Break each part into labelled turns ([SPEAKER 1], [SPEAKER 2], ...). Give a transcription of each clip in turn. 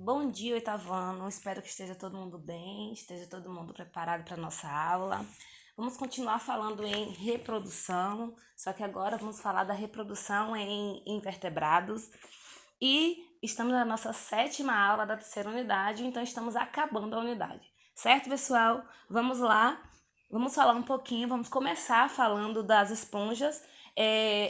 [SPEAKER 1] Bom dia, oitavo ano. Espero que esteja todo mundo bem, esteja todo mundo preparado para a nossa aula. Vamos continuar falando em reprodução, só que agora vamos falar da reprodução em invertebrados. E estamos na nossa sétima aula da terceira unidade, então estamos acabando a unidade. Certo, pessoal? Vamos lá. Vamos falar um pouquinho, vamos começar falando das esponjas.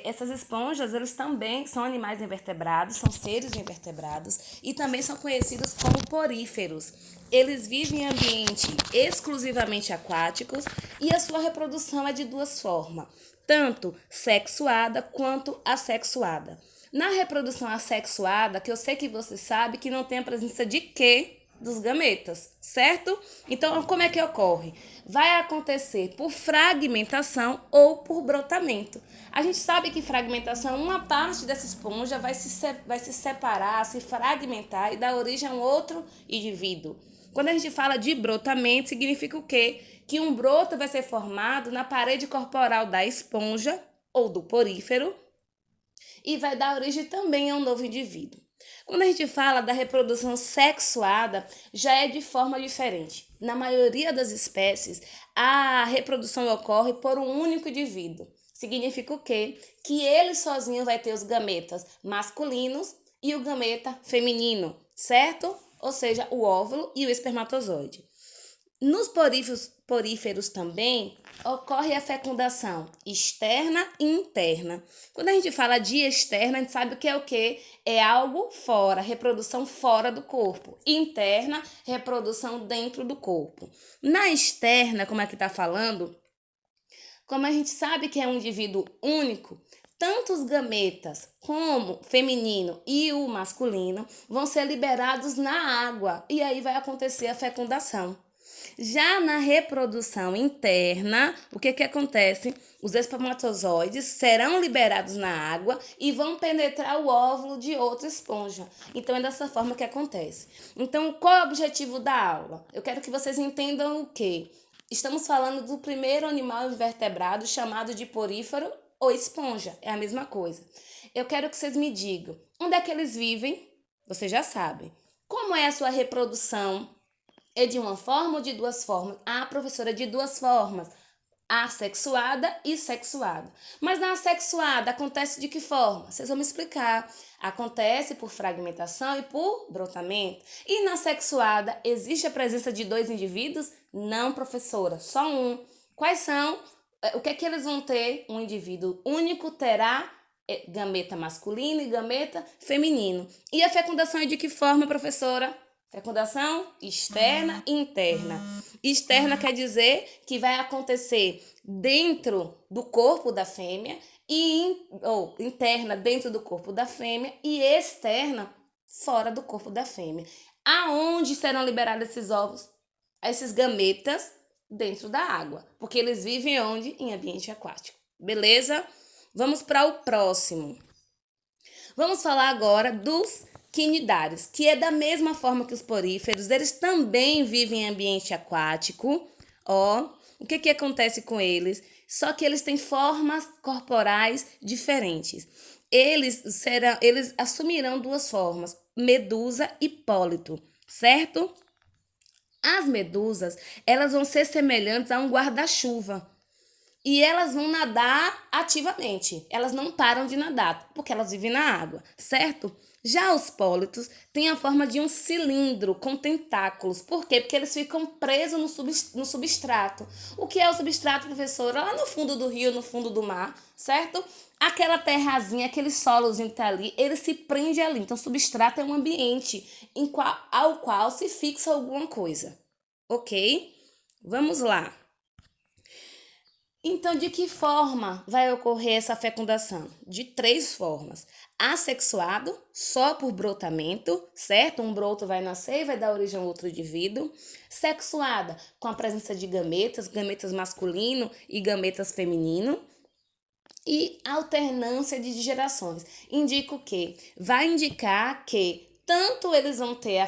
[SPEAKER 1] Essas esponjas, eles também são animais invertebrados, são seres invertebrados e também são conhecidos como poríferos. Eles vivem em ambiente exclusivamente aquáticos e a sua reprodução é de duas formas, tanto sexuada quanto assexuada. Na reprodução assexuada, que eu sei que você sabe que não tem a presença de quê? Dos gametas, certo? Então, como é que ocorre? Vai acontecer por fragmentação ou por brotamento. A gente sabe que fragmentação, uma parte dessa esponja vai se separar, se fragmentar e dar origem a um outro indivíduo. Quando a gente fala de brotamento, significa o quê? Que um broto vai ser formado na parede corporal da esponja ou do porífero e vai dar origem também a um novo indivíduo. Quando a gente fala da reprodução sexuada, já é de forma diferente. Na maioria das espécies, a reprodução ocorre por um único indivíduo. Significa o quê? Que ele sozinho vai ter os gametas masculinos e o gameta feminino, certo? Ou seja, o óvulo e o espermatozoide. Nos poríferos também ocorre a fecundação externa e interna. Quando a gente fala de externa, a gente sabe que é o quê? É algo fora, reprodução fora do corpo. Interna, reprodução dentro do corpo. Na externa, como aqui está falando, como a gente sabe que é um indivíduo único, tanto os gametas como o feminino e o masculino vão ser liberados na água e aí vai acontecer a fecundação. Já na reprodução interna, o que acontece? Os espermatozoides serão liberados na água e vão penetrar o óvulo de outra esponja. Então, é dessa forma que acontece. Então, qual é o objetivo da aula? Eu quero que vocês entendam o quê? Estamos falando do primeiro animal invertebrado chamado de porífero ou esponja. É a mesma coisa. Eu quero que vocês me digam onde é que eles vivem. Vocês já sabem. Como é a sua reprodução? É de uma forma ou de duas formas? Ah, professora, de duas formas. Assexuada e sexuada. Mas na assexuada acontece de que forma? Vocês vão me explicar. Acontece por fragmentação e por brotamento. E na sexuada existe a presença de dois indivíduos? Não, professora, só um. Quais são? O que é que eles vão ter? Um indivíduo único terá gameta masculino e gameta feminino. E a fecundação é de que forma, professora? Fecundação externa e interna. Externa quer dizer que vai acontecer dentro do corpo da fêmea ou interna dentro do corpo da fêmea e externa fora do corpo da fêmea. Aonde serão liberados esses ovos? Esses gametas dentro da água, porque eles vivem onde? Em ambiente aquático. Beleza? Vamos para o próximo. Vamos falar agora dos quinidários, que é da mesma forma que os poríferos, eles também vivem em ambiente aquático. Ó, o que acontece com eles? Só que eles têm formas corporais diferentes. Eles assumirão duas formas, medusa e pólito, certo? As medusas, elas vão ser semelhantes a um guarda-chuva. E elas vão nadar ativamente. Elas não param de nadar, porque elas vivem na água, certo? Já os pólitos têm a forma de um cilindro com tentáculos. Por quê? Porque eles ficam presos no substrato. O que é o substrato, professora? Lá no fundo do rio, no fundo do mar, certo? Aquela terrazinha, aquele solozinho que tá ali, ele se prende ali. Então, substrato é um ambiente ao qual se fixa alguma coisa. Ok? Vamos lá. Então, de que forma vai ocorrer essa fecundação? De três formas. Assexuado, só por brotamento, certo? Um broto vai nascer e vai dar origem a outro indivíduo. Sexuada, com a presença de gametas, gametas masculino e gametas feminino. E alternância de gerações. Indica o quê? Vai indicar que tanto eles vão ter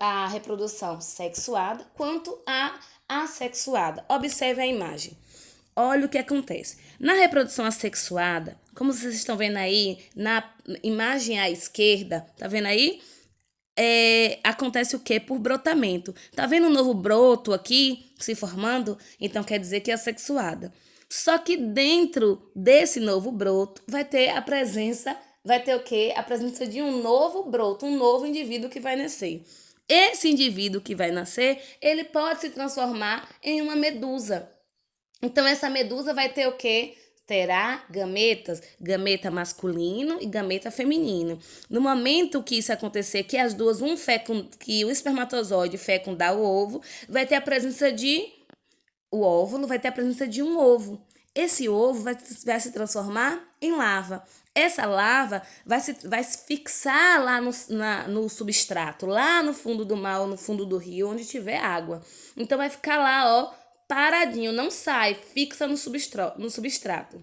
[SPEAKER 1] a reprodução sexuada quanto a assexuada. Observe a imagem. Olha o que acontece. Na reprodução assexuada, como vocês estão vendo aí, na imagem à esquerda, tá vendo aí? acontece o quê? Por brotamento. Tá vendo um novo broto aqui se formando? Então quer dizer que é assexuada. Só que dentro desse novo broto vai ter o quê? A presença de um novo broto, um novo indivíduo que vai nascer. Esse indivíduo que vai nascer, ele pode se transformar em uma medusa. Então, essa medusa vai ter o quê? Terá gametas, gameta masculino e gameta feminino. No momento que isso acontecer, que as duas, que o espermatozoide fecundar o ovo, vai ter a presença de o óvulo, vai ter a presença de um ovo. Esse ovo vai se transformar em larva. Essa larva vai se fixar lá no substrato, lá no fundo do mar ou no fundo do rio, onde tiver água. Então vai ficar lá, ó, paradinho, não sai, fixa no substrato.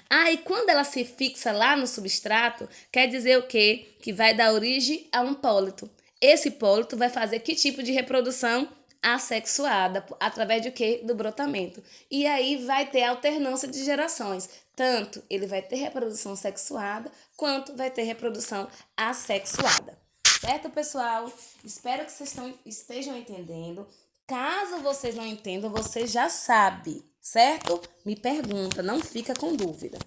[SPEAKER 1] Aí, quando ela se fixa lá no substrato, quer dizer o quê? Que vai dar origem a um pólito. Esse pólito vai fazer que tipo de reprodução? Assexuada, através de quê? Do brotamento. E aí vai ter alternância de gerações. Tanto ele vai ter reprodução sexuada, quanto vai ter reprodução assexuada. Certo, pessoal? Espero que vocês estejam entendendo. Caso vocês não entendam, você já sabe, certo? Me pergunta, não fica com dúvida.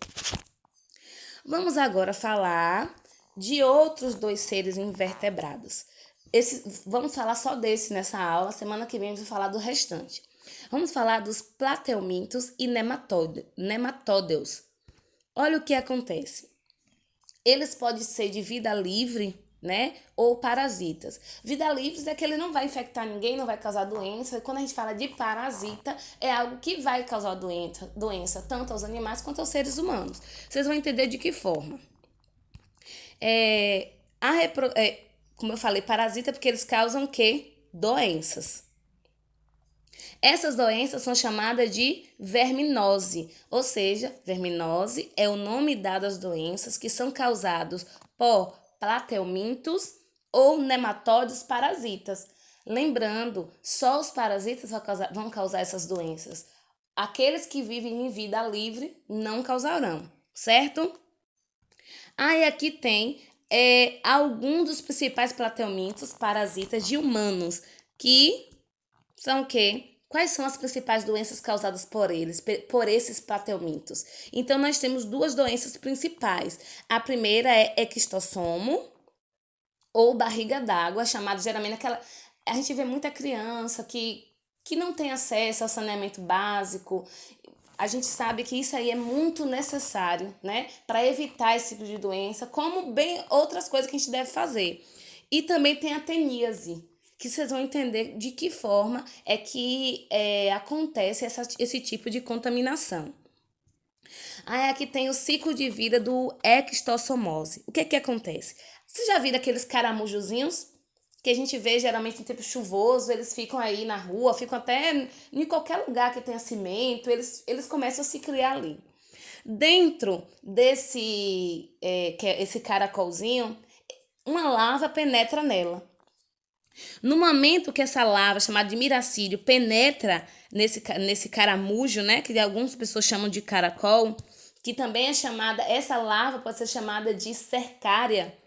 [SPEAKER 1] Vamos agora falar de outros dois seres invertebrados. Vamos falar só desse nessa aula, semana que vem vamos falar do restante. Vamos falar dos plateumintos e nematódeos. Olha o que acontece. Eles podem ser de vida livre, né? Ou parasitas. Vida livre é que ele não vai infectar ninguém, não vai causar doença. Quando a gente fala de parasita, é algo que vai causar doença tanto aos animais quanto aos seres humanos. Vocês vão entender de que forma. Como eu falei, parasita porque eles causam o quê? Doenças. Essas doenças são chamadas de verminose, ou seja, verminose é o nome dado às doenças que são causadas por plateumintos ou nematóides parasitas. Lembrando, só os parasitas vão causar essas doenças. Aqueles que vivem em vida livre não causarão, certo? Aí aqui tem alguns dos principais plateumintos parasitas de humanos, que são o quê? Quais são as principais doenças causadas por esses plateumintos? Então, nós temos duas doenças principais. A primeira é ectossomo, ou barriga d'água, chamada geralmente aquela... A gente vê muita criança que não tem acesso ao saneamento básico. A gente sabe que isso aí é muito necessário, né? Para evitar esse tipo de doença, como bem outras coisas que a gente deve fazer. E também tem a teníase, que vocês vão entender de que forma é que acontece esse tipo de contaminação. Aí aqui tem o ciclo de vida do ectossomose. O que que acontece? Você já viram aqueles caramujozinhos que a gente vê geralmente em tempo chuvoso, eles ficam aí na rua, ficam até em qualquer lugar que tenha cimento, eles começam a se criar ali. Dentro esse caracolzinho, uma larva penetra nela. No momento que essa larva, chamada de miracídio, penetra nesse caramujo, né, que algumas pessoas chamam de caracol, que também é chamada, essa larva pode ser chamada de cercária.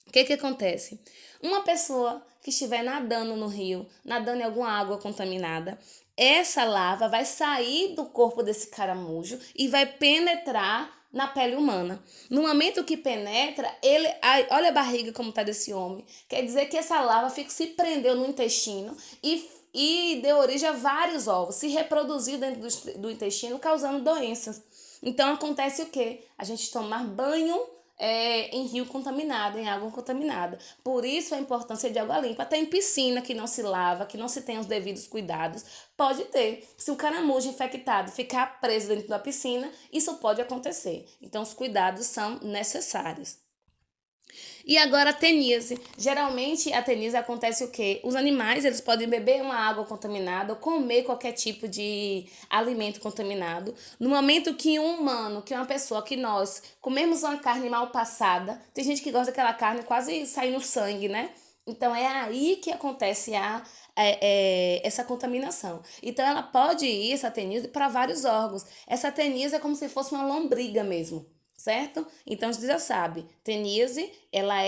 [SPEAKER 1] O que acontece? Uma pessoa que estiver nadando no rio, nadando em alguma água contaminada, essa larva vai sair do corpo desse caramujo e vai penetrar na pele humana. No momento que penetra, olha a barriga como está desse homem. Quer dizer que essa larva se prendeu no intestino e deu origem a vários ovos, se reproduziu dentro do intestino, causando doenças. Então acontece o quê? A gente tomar banho em rio contaminado, em água contaminada. Por isso a importância de água limpa. Até em piscina que não se lava, que não se tem os devidos cuidados, pode ter. Se o caramujo infectado ficar preso dentro da piscina, isso pode acontecer. Então os cuidados são necessários. E agora a teníase. Geralmente a teníase acontece o quê? Os animais, eles podem beber uma água contaminada ou comer qualquer tipo de alimento contaminado. No momento que um humano, que uma pessoa, que nós comemos uma carne mal passada, tem gente que gosta daquela carne quase saindo sangue, né? Então é aí que acontece essa contaminação. Então ela pode ir, essa teníase, para vários órgãos. Essa teníase é como se fosse uma lombriga mesmo. Certo? Então, você já sabe, teníase, ela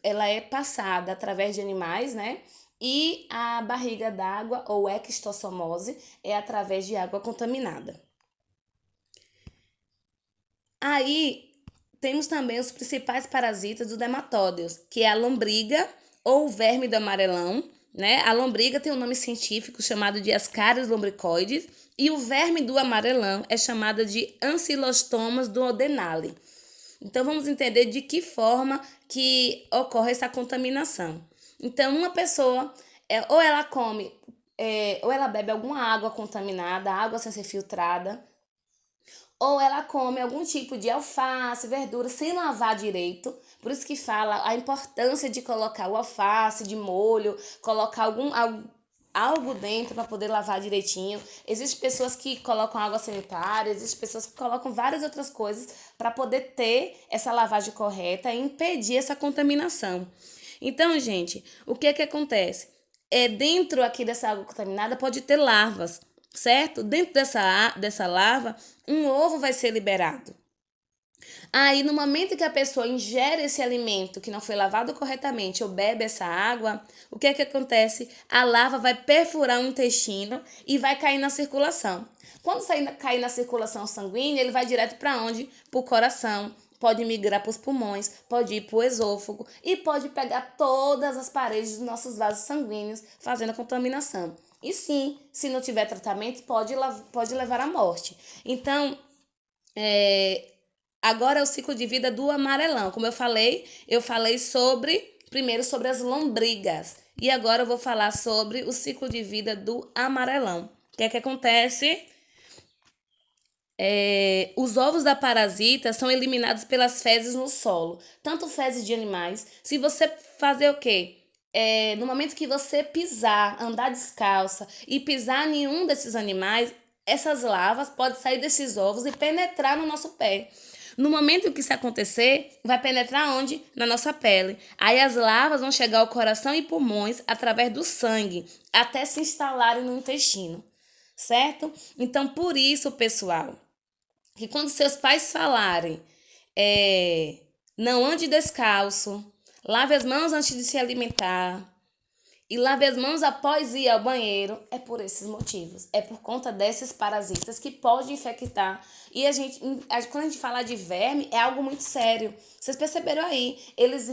[SPEAKER 1] ela é passada através de animais, né? E a barriga d'água, ou ectossomose, é através de água contaminada. Aí temos também os principais parasitas dos nematódeos, que é a lombriga ou o verme do amarelão, né? A lombriga tem um nome científico chamado de Ascaris lombricoides e o verme do amarelão é chamado de Ancylostomos duodenale. Então vamos entender de que forma que ocorre essa contaminação. Então uma pessoa ou ela come ou ela bebe alguma água contaminada, água sem ser filtrada, ou ela come algum tipo de alface, verdura, sem lavar direito. Por isso que fala a importância de colocar o alface de molho, colocar algo dentro para poder lavar direitinho. Existem pessoas que colocam água sanitária, existem pessoas que colocam várias outras coisas para poder ter essa lavagem correta e impedir essa contaminação. Então, gente, o que que acontece? Dentro aqui dessa água contaminada pode ter larvas, certo? Dentro dessa larva, um ovo vai ser liberado. Aí, no momento que a pessoa ingere esse alimento que não foi lavado corretamente ou bebe essa água, o que é que acontece? A larva vai perfurar o intestino e vai cair na circulação. Quando cair na circulação sanguínea, ele vai direto para onde? Para o coração. Pode migrar para os pulmões, pode ir para o esôfago e pode pegar todas as paredes dos nossos vasos sanguíneos, fazendo a contaminação. E sim, se não tiver tratamento, pode levar à morte. Então, agora é o ciclo de vida do amarelão. Como eu falei primeiro sobre as lombrigas. E agora eu vou falar sobre o ciclo de vida do amarelão. O que é que acontece? Os ovos da parasita são eliminados pelas fezes no solo. Tanto fezes de animais. Se você fazer o quê? No momento que você pisar, andar descalça e pisar em nenhum desses animais, essas larvas podem sair desses ovos e penetrar no nosso pé. No momento que isso acontecer, vai penetrar onde? Na nossa pele. Aí as larvas vão chegar ao coração e pulmões através do sangue, até se instalarem no intestino, certo? Então, por isso, pessoal, que quando seus pais falarem, não ande descalço, lave as mãos antes de se alimentar e lave as mãos após ir ao banheiro, é por esses motivos. É por conta desses parasitas que podem infectar. E quando a gente fala de verme, é algo muito sério. Vocês perceberam aí? Eles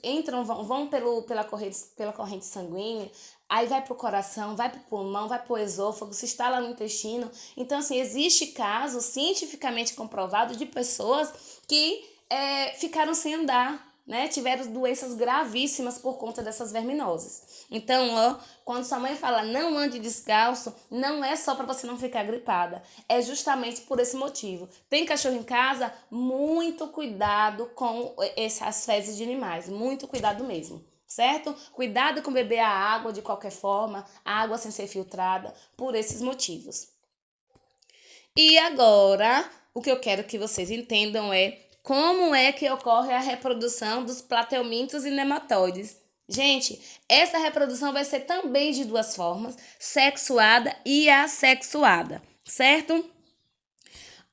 [SPEAKER 1] entram, vão pela corrente sanguínea, aí vai pro coração, vai pro pulmão, vai pro esôfago, se instala no intestino. Então, assim, existe casos cientificamente comprovados de pessoas que ficaram sem andar, né? Tiveram doenças gravíssimas por conta dessas verminoses. Então, quando sua mãe fala não ande descalço, não é só para você não ficar gripada. É justamente por esse motivo. Tem cachorro em casa? Muito cuidado com essas fezes de animais. Muito cuidado mesmo. Certo? Cuidado com beber a água de qualquer forma, a água sem ser filtrada, por esses motivos. E agora, o que eu quero que vocês entendam é como é que ocorre a reprodução dos plateumintos e nematóides. Gente, essa reprodução vai ser também de duas formas, sexuada e assexuada, certo?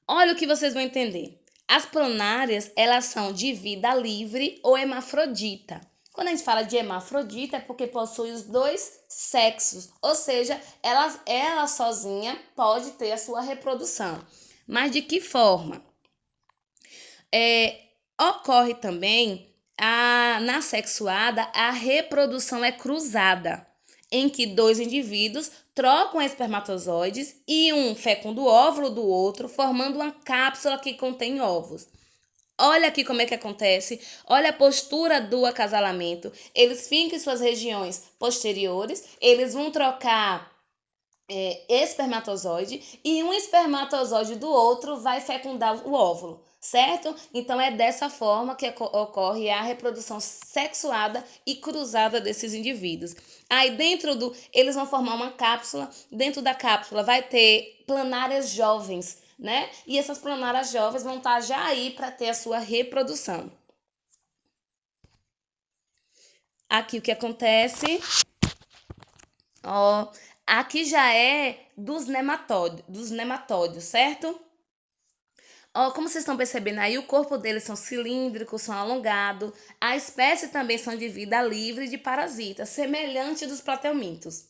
[SPEAKER 1] Olha o que vocês vão entender. As planárias, elas são de vida livre ou hermafrodita. Quando a gente fala de hermafrodita é porque possui os dois sexos, ou seja, ela sozinha pode ter a sua reprodução. Mas de que forma? Ocorre também na sexuada a reprodução é cruzada, em que dois indivíduos trocam espermatozoides e um fecunda o óvulo do outro, formando uma cápsula que contém ovos. Olha aqui como é que acontece. Olha a postura do acasalamento. Eles ficam em suas regiões posteriores, eles vão trocar espermatozoide e um espermatozoide do outro vai fecundar o óvulo, certo? Então é dessa forma que ocorre a reprodução sexuada e cruzada desses indivíduos. Aí eles vão formar uma cápsula, dentro da cápsula vai ter planárias jovens, né? E essas planárias jovens vão estar já aí para ter a sua reprodução. Aqui o que acontece, aqui já é dos nematódios, certo? Ó, como vocês estão percebendo aí, o corpo deles são cilíndricos, são alongados. A espécie também são de vida livre de parasitas, semelhante dos plateumintos.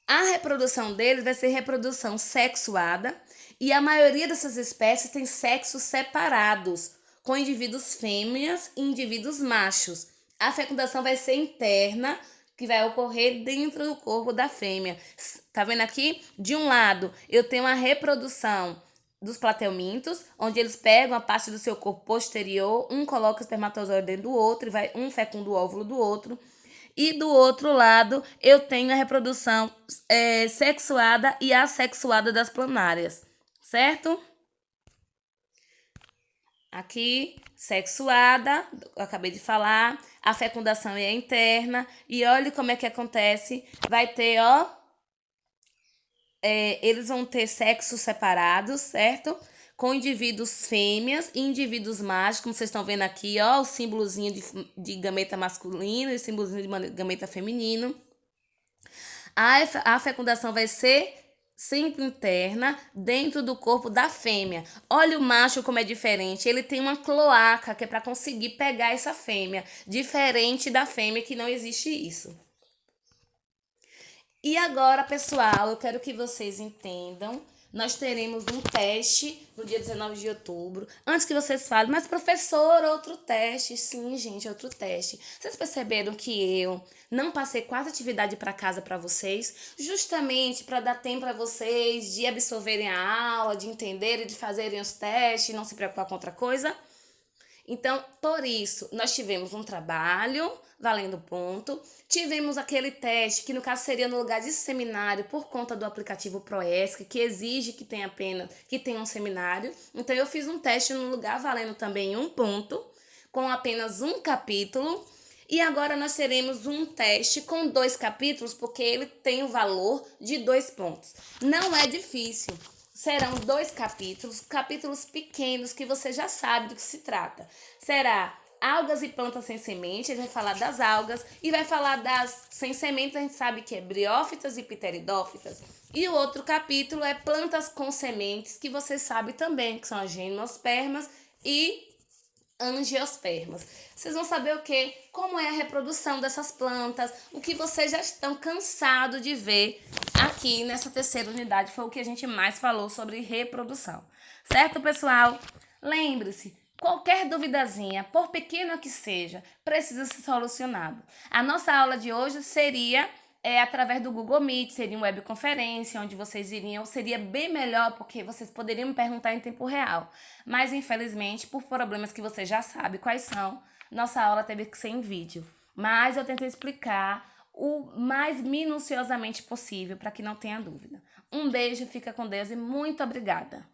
[SPEAKER 1] A reprodução deles vai ser reprodução sexuada e a maioria dessas espécies tem sexos separados, com indivíduos fêmeas e indivíduos machos. A fecundação vai ser interna, que vai ocorrer dentro do corpo da fêmea. Tá vendo aqui? De um lado, eu tenho a reprodução dos plateumintos, onde eles pegam a parte do seu corpo posterior, um coloca o espermatozoide dentro do outro e vai um fecunda o óvulo do outro. E do outro lado, eu tenho a reprodução sexuada e assexuada das planárias, certo? Aqui, sexuada, eu acabei de falar, a fecundação é interna, e olha como é que acontece, vai ter, ó, eles vão ter sexos separados, certo? Com indivíduos fêmeas e indivíduos machos, como vocês estão vendo aqui, ó, o símbolozinho de gameta masculino e o símbolozinho de gameta feminino. A fecundação vai ser sempre interna, dentro do corpo da fêmea. Olha o macho como é diferente. Ele tem uma cloaca que é para conseguir pegar essa fêmea. Diferente da fêmea que não existe isso. E agora, pessoal, eu quero que vocês entendam. Nós teremos um teste no dia 19 de outubro. Antes que vocês falem, mas professor, outro teste. Sim, gente, outro teste. Vocês perceberam que eu não passei quase atividade para casa para vocês, justamente para dar tempo para vocês de absorverem a aula, de entenderem, de fazerem os testes, e não se preocupar com outra coisa? Então, por isso, nós tivemos um trabalho valendo ponto, tivemos aquele teste, que no caso seria no lugar de seminário, por conta do aplicativo Proesc, que exige que tenha um seminário. Então, eu fiz um teste no lugar valendo também um ponto, com apenas um capítulo. E agora nós teremos um teste com 2 capítulos, porque ele tem o valor de 2 pontos. Não é difícil. Serão 2 capítulos pequenos que você já sabe do que se trata. Será algas e plantas sem semente, a gente vai falar das algas, e vai falar das sem sementes, a gente sabe que é briófitas e pteridófitas. E o outro capítulo é plantas com sementes, que você sabe também, que são as gimnospermas e angiospermas. Vocês vão saber o quê? Como é a reprodução dessas plantas, o que vocês já estão cansados de ver aqui nessa terceira unidade, foi o que a gente mais falou sobre reprodução. Certo, pessoal? Lembre-se, qualquer duvidazinha, por pequena que seja, precisa ser solucionado. A nossa aula de hoje seria através do Google Meet, seria uma webconferência, onde vocês iriam, seria bem melhor, porque vocês poderiam me perguntar em tempo real. Mas, infelizmente, por problemas que você já sabe quais são, nossa aula teve que ser em vídeo. Mas eu tentei explicar o mais minuciosamente possível, para que não tenha dúvida. Um beijo, fica com Deus e muito obrigada!